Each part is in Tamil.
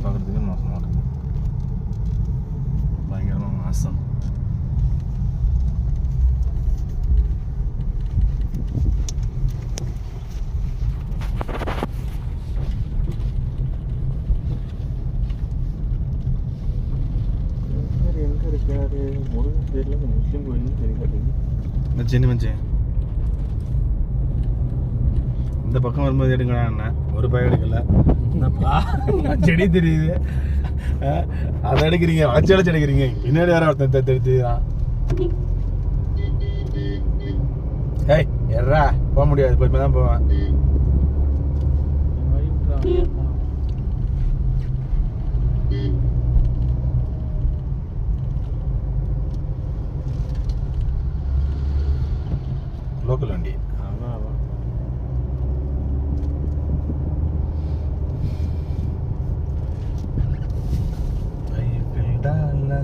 பார்க்குறதுக்கு மோசமாக இருக்குது. பயங்கரமாக மாசம். எங்கே இருக்காரு முருகன் பேரில் இந்த முஸ்லீம் கோயில்னு தெரிய மச்சி மச்சி இந்த பக்கம் வரும்போது எடுங்கடா என்ன ஒரு பயம் எடுக்கல. செடி தெரியுது அதை எடுக்கிறீங்க, வச்சு அடைச்சு எடுக்கிறீங்க. பின்னாடி வேற ஒருத்தன் தெரிஞ்சுதான். ஏய் எறா போக முடியாது, போய் தான் போவேன். லோக்கல் வண்டி.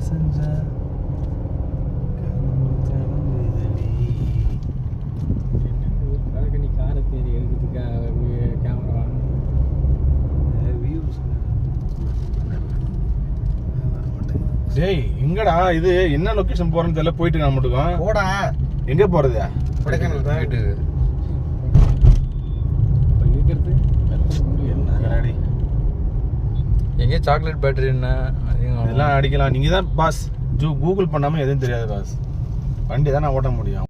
செஞ்சா நீ காரை தேடி எடுக்கிறதுக்காக கேமரா டேய் எங்கடா இது என்ன லொகேஷன் போறேன்னு தெரியல. போயிட்டு நான் மட்டும் போடா. எங்க போறது? கொடைக்கானல் தான் வீட்டு இருக்கிறது என்னடி எங்கே சாக்லேட் பேட்டரி என்ன இதெல்லாம் அடிக்கலாம். நீங்க தான் பாஸ். கூகுள் பண்ணாம எதுவும் தெரியாது பாஸ். வண்டி தான் நான் ஓட்ட முடியும்.